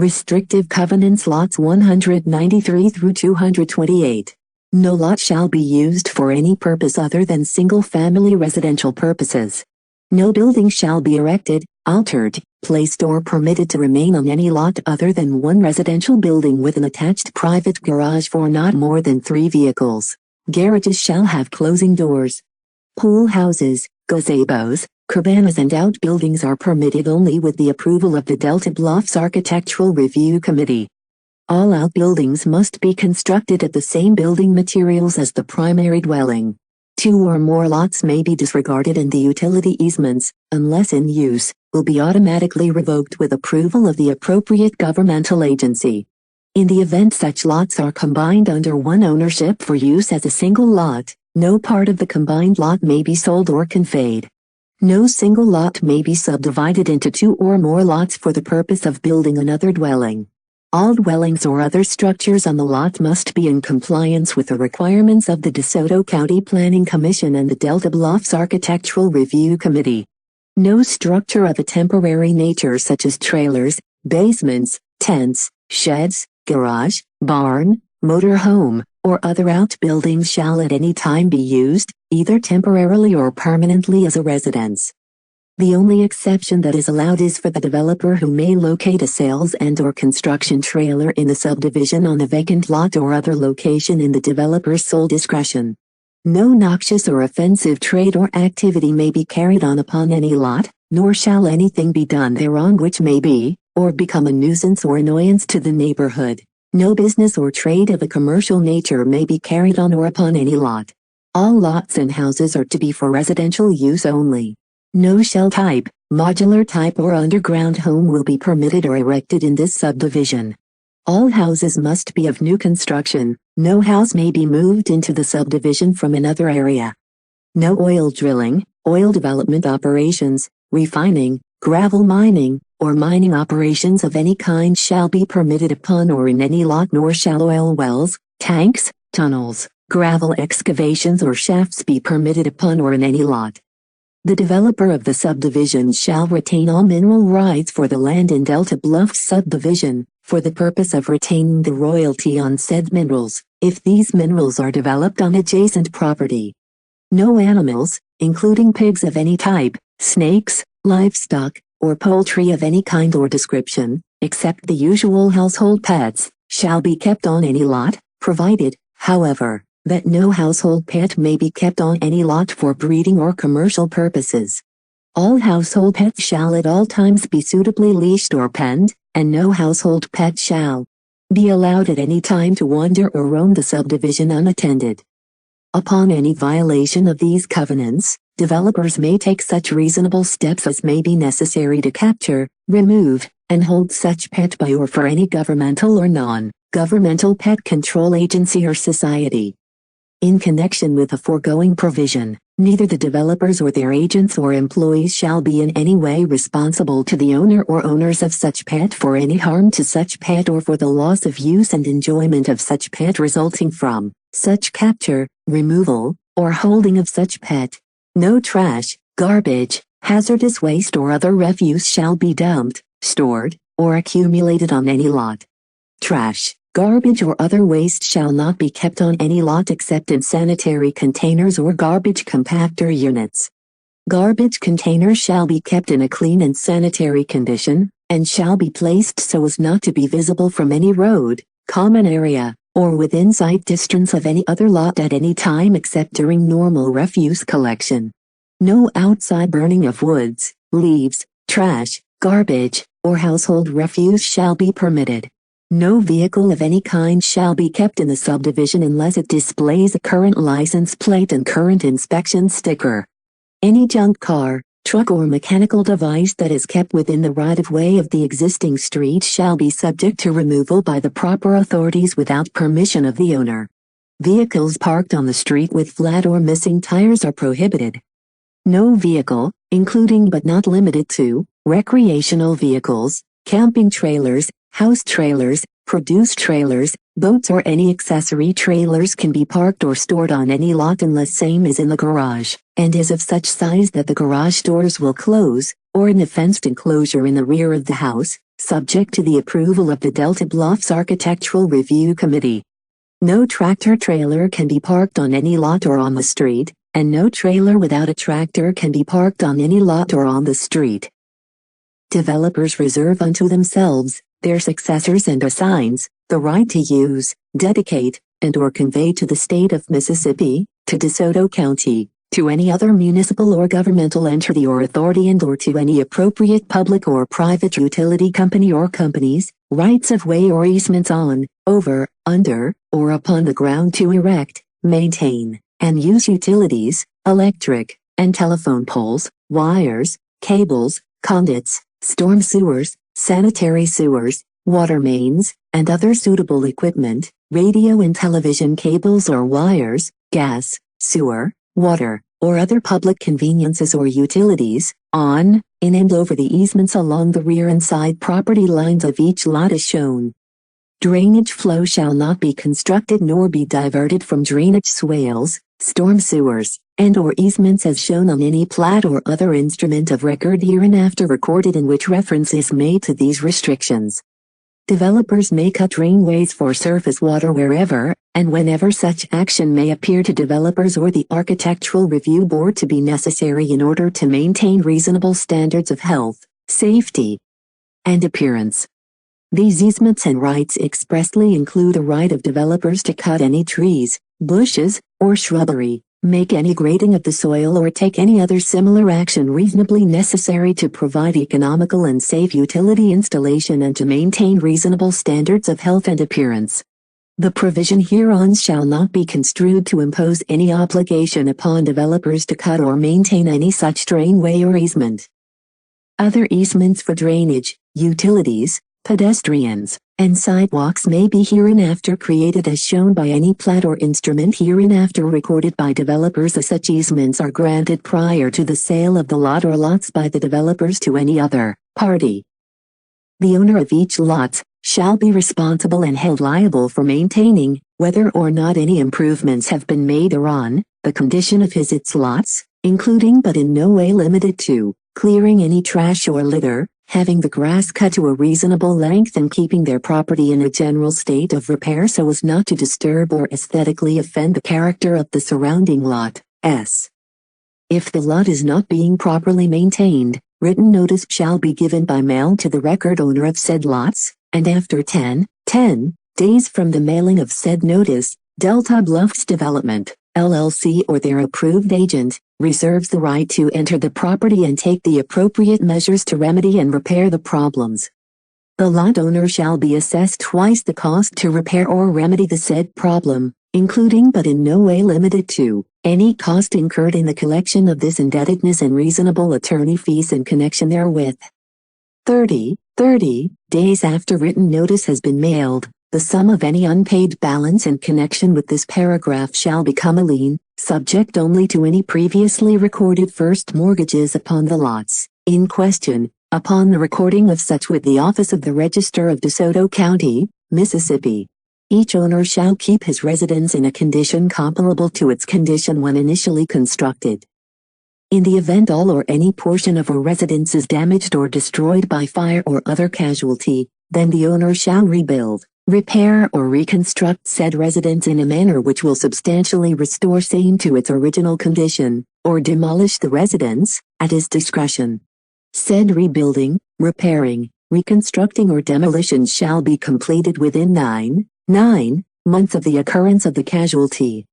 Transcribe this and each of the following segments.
Restrictive Covenants Lots 193 through 228. No lot shall be used for any purpose other than single-family residential purposes. No building shall be erected, altered, placed or permitted to remain on any lot other than one residential building with an attached private garage for not more than 3 vehicles. Garages shall have closing doors. Pool houses, gazebos, cabanas and outbuildings are permitted only with the approval of the Delta Bluffs Architectural Review Committee. All outbuildings must be constructed of the same building materials as the primary dwelling. 2 or more lots may be disregarded and the utility easements, unless in use, will be automatically revoked with approval of the appropriate governmental agency. In the event such lots are combined under one ownership for use as a single lot, no part of the combined lot may be sold or conveyed. No single lot may be subdivided into 2 or more lots for the purpose of building another dwelling. All dwellings or other structures on the lot must be in compliance with the requirements of the DeSoto County Planning Commission and the Delta Bluffs Architectural Review Committee. No structure of a temporary nature such as trailers, basements, tents, sheds, garage, barn, motor home, or other outbuildings shall at any time be used, either temporarily or permanently as a residence. The only exception that is allowed is for the developer who may locate a sales and/or construction trailer in the subdivision on a vacant lot or other location in the developer's sole discretion. No noxious or offensive trade or activity may be carried on upon any lot, nor shall anything be done thereon which may be, or become a nuisance or annoyance to the neighborhood. No business or trade of a commercial nature may be carried on or upon any lot. All lots and houses are to be for residential use only. No shell type, modular type or underground home will be permitted or erected in this subdivision. All houses must be of new construction. No house may be moved into the subdivision from another area. No oil drilling, oil development operations, refining, gravel mining, or mining operations of any kind shall be permitted upon or in any lot, nor shall oil wells, tanks, tunnels, gravel excavations or shafts be permitted upon or in any lot. The developer of the subdivision shall retain all mineral rights for the land in Delta Bluffs subdivision, for the purpose of retaining the royalty on said minerals, if these minerals are developed on adjacent property. No animals, including pigs of any type, snakes, livestock, or poultry of any kind or description, except the usual household pets, shall be kept on any lot, provided, however, that no household pet may be kept on any lot for breeding or commercial purposes. All household pets shall at all times be suitably leashed or penned, and no household pet shall be allowed at any time to wander or roam the subdivision unattended. Upon any violation of these covenants, developers may take such reasonable steps as may be necessary to capture, remove, and hold such pet by or for any governmental or non-governmental pet control agency or society. In connection with the foregoing provision, neither the developers or their agents or employees shall be in any way responsible to the owner or owners of such pet for any harm to such pet or for the loss of use and enjoyment of such pet resulting from such capture, removal, or holding of such pet. No trash, garbage, hazardous waste or other refuse shall be dumped, stored, or accumulated on any lot. Trash, garbage or other waste shall not be kept on any lot except in sanitary containers or garbage compactor units. Garbage containers shall be kept in a clean and sanitary condition, and shall be placed so as not to be visible from any road, common area, or within sight distance of any other lot at any time except during normal refuse collection. No outside burning of woods, leaves, trash, garbage, or household refuse shall be permitted. No vehicle of any kind shall be kept in the subdivision unless it displays a current license plate and current inspection sticker. Any junk car, truck or mechanical device that is kept within the right-of-way of the existing street shall be subject to removal by the proper authorities without permission of the owner. Vehicles parked on the street with flat or missing tires are prohibited. No vehicle, including but not limited to, recreational vehicles, camping trailers, house trailers, produce trailers, boats or any accessory trailers can be parked or stored on any lot unless same is in the garage, and is of such size that the garage doors will close, or in a fenced enclosure in the rear of the house, subject to the approval of the Delta Bluffs Architectural Review Committee. No tractor-trailer can be parked on any lot or on the street, and no trailer without a tractor can be parked on any lot or on the street. Developers reserve unto themselves, their successors and assigns, the right to use, dedicate, and/or convey to the state of Mississippi, to DeSoto County, to any other municipal or governmental entity or authority and/or to any appropriate public or private utility company or companies, rights of way or easements on, over, under, or upon the ground to erect, maintain, and use utilities, electric, and telephone poles, wires, cables, conduits, storm sewers, sanitary sewers, water mains, and other suitable equipment, radio and television cables or wires, gas, sewer, water, or other public conveniences or utilities, on, in and over the easements along the rear and side property lines of each lot as shown. Drainage flow shall not be constructed nor be diverted from drainage swales, storm sewers, and/or easements as shown on any plat or other instrument of record hereinafter recorded in which reference is made to these restrictions. Developers may cut drainways for surface water wherever, and whenever such action may appear to developers or the Architectural Review Board to be necessary in order to maintain reasonable standards of health, safety, and appearance. These easements and rights expressly include a right of developers to cut any trees, bushes, or shrubbery, make any grading of the soil or take any other similar action reasonably necessary to provide economical and safe utility installation and to maintain reasonable standards of health and appearance. The provision hereon shall not be construed to impose any obligation upon developers to cut or maintain any such drainway or easement. Other easements for drainage, utilities, pedestrians, and sidewalks may be hereinafter created as shown by any plat or instrument hereinafter recorded by developers as such easements are granted prior to the sale of the lot or lots by the developers to any other party. The owner of each lot shall be responsible and held liable for maintaining, whether or not any improvements have been made thereon, the condition of its lots, including but in no way limited to, clearing any trash or litter, having the grass cut to a reasonable length and keeping their property in a general state of repair so as not to disturb or aesthetically offend the character of the surrounding lot. If the lot is not being properly maintained, written notice shall be given by mail to the record owner of said lots, and after 10 days from the mailing of said notice, Delta Bluffs Development, LLC or their approved agent, reserves the right to enter the property and take the appropriate measures to remedy and repair the problems. The lot owner shall be assessed twice the cost to repair or remedy the said problem, including but in no way limited to, any cost incurred in the collection of this indebtedness and reasonable attorney fees in connection therewith. 30 days after written notice has been mailed, the sum of any unpaid balance in connection with this paragraph shall become a lien, subject only to any previously recorded first mortgages upon the lots in question, upon the recording of such with the office of the Register of DeSoto County, Mississippi. Each owner shall keep his residence in a condition comparable to its condition when initially constructed. In the event all or any portion of a residence is damaged or destroyed by fire or other casualty, then the owner shall rebuild, repair or reconstruct said residence in a manner which will substantially restore same to its original condition, or demolish the residence, at his discretion. Said rebuilding, repairing, reconstructing or demolition shall be completed within 9 months of the occurrence of the casualty.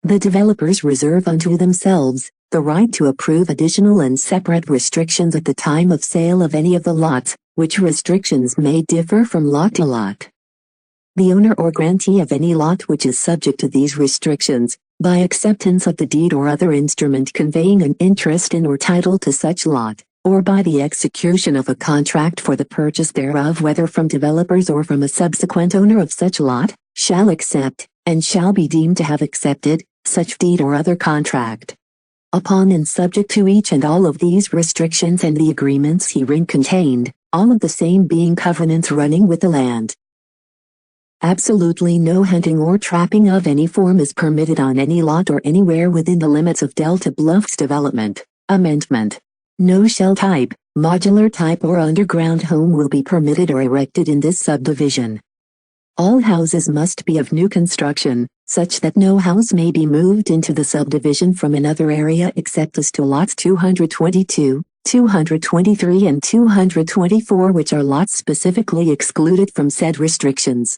The developers reserve unto themselves the right to approve additional and separate restrictions at the time of sale of any of the lots, which restrictions may differ from lot to lot. The owner or grantee of any lot which is subject to these restrictions, by acceptance of the deed or other instrument conveying an interest in or title to such lot, or by the execution of a contract for the purchase thereof whether from developers or from a subsequent owner of such lot, shall accept, and shall be deemed to have accepted, such deed or other contract. Upon and subject to each and all of these restrictions and the agreements herein contained, all of the same being covenants running with the land. Absolutely no hunting or trapping of any form is permitted on any lot or anywhere within the limits of Delta Bluffs Development. Amendment. No shell type, modular type or underground home will be permitted or erected in this subdivision. All houses must be of new construction, such that no house may be moved into the subdivision from another area except as to lots 222, 223 and 224, which are lots specifically excluded from said restrictions.